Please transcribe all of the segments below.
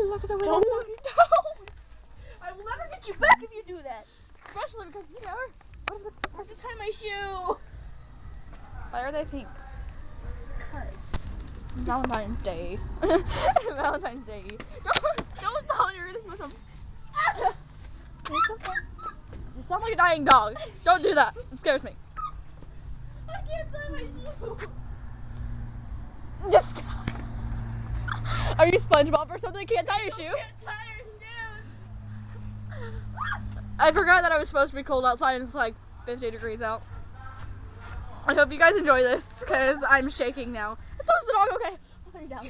look at the way. Don't. I will never get you back if you do that. Especially because, you know, I have to tie my shoe. why are they pink? Because. Valentine's Day. Valentine's Day. Don't tell me you're gonna smush them. It's okay. You sound like a dying dog. Don't do that. It scares me. I can't tie my shoe. Just. Are you SpongeBob or something? Can't tie your shoe? I can't tie your shoes. I forgot that I was supposed to be cold outside and it's like 50 degrees out. I hope you guys enjoy this because I'm shaking now. And so is the dog. Okay, I'll put you down.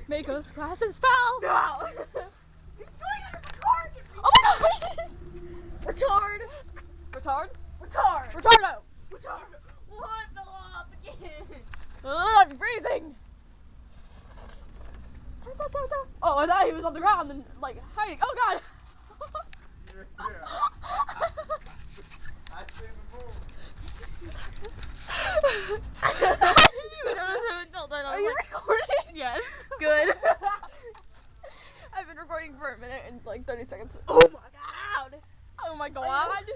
Meiko's glasses fell. No. It's going on a retard. Oh my god. Retard. Retard? Retard. Retardo. Retard. What the off again? Oh, I'm freezing. Oh, I thought he was on the ground and like hiding. Oh god. I see before. I didn't even notice him until then. Are you recording? Yes. Good. I've been recording for a minute and like 30 seconds. Oh my god. Oh my god.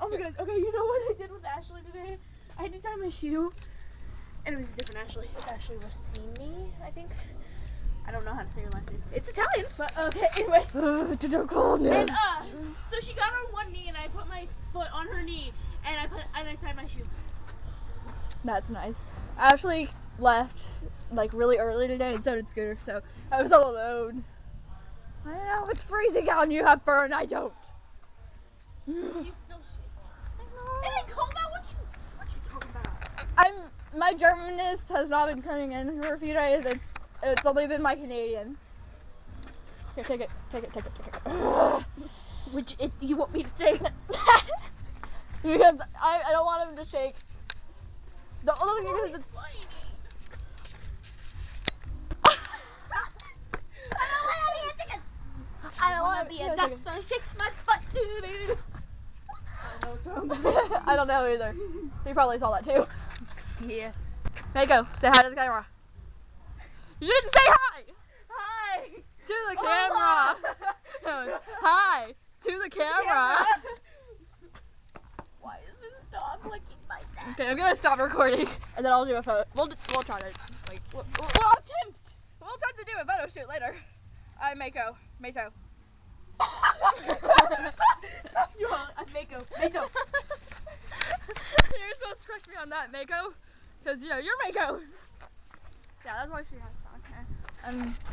Oh my god. Okay, you know what I did with Ashley today? I had to tie my shoe. And it was a different Ashley. It's Ashley Rossini, I think. I don't know how to say her last name. It's Italian, but okay, anyway. To the coldness. And so she got on one knee and I put my foot on her knee and I tied my shoe. That's nice. Ashley left like really early today and so did Scooter, so I was all alone. I know, it's freezing out and you have fur and I don't. You still shake. I know. It ain't cold out. What you talking about? My Germanness has not been coming in for a few days. It's only been my Canadian. Here, take it. Which do you want me to take? Because I don't want him to shake. The only thing is I don't want to be a duck, so shake my butt, dude. I don't know either. He probably saw that too. Yeah. Meiko, say hi to the camera. You didn't say hi! Hi. To the camera! No, hi! To the camera! Why is this dog licking my neck? Okay, I'm gonna stop recording and then I'll do a photo. We'll try to, like, we'll attempt! We'll attempt to do a photo shoot later. I'm Meiko. Meito. You're Meiko. Meito. You're supposed to correct me on that, Meiko. Because, you know, you're Meiko. Yeah, that's why she has strong hair.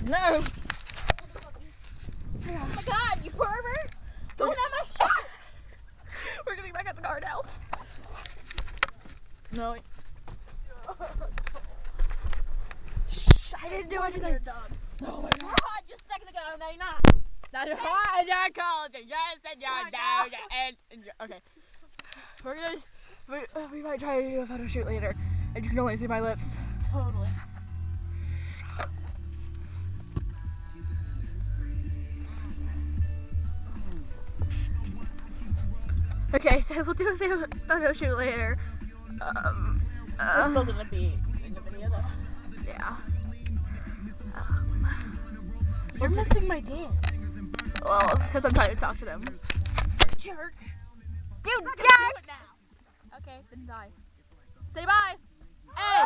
No. Oh my god, you pervert! Don't have my shot! We're getting back at the car now. No. Shh, I didn't do anything. Dog. Oh my You were hot just a second ago, no you're not. That's why I called you. Yes, and you're down. And okay. We're gonna, we might try to do a photo shoot later. And you can only see my lips. Totally. Okay, so we'll do a photo shoot later. We're still gonna be in the video though. Yeah. You're missing my dance. Well, because I'm trying to talk to them. Jerk. You I'm not gonna jerk! do it now. Okay, then bye. Say bye. Hey!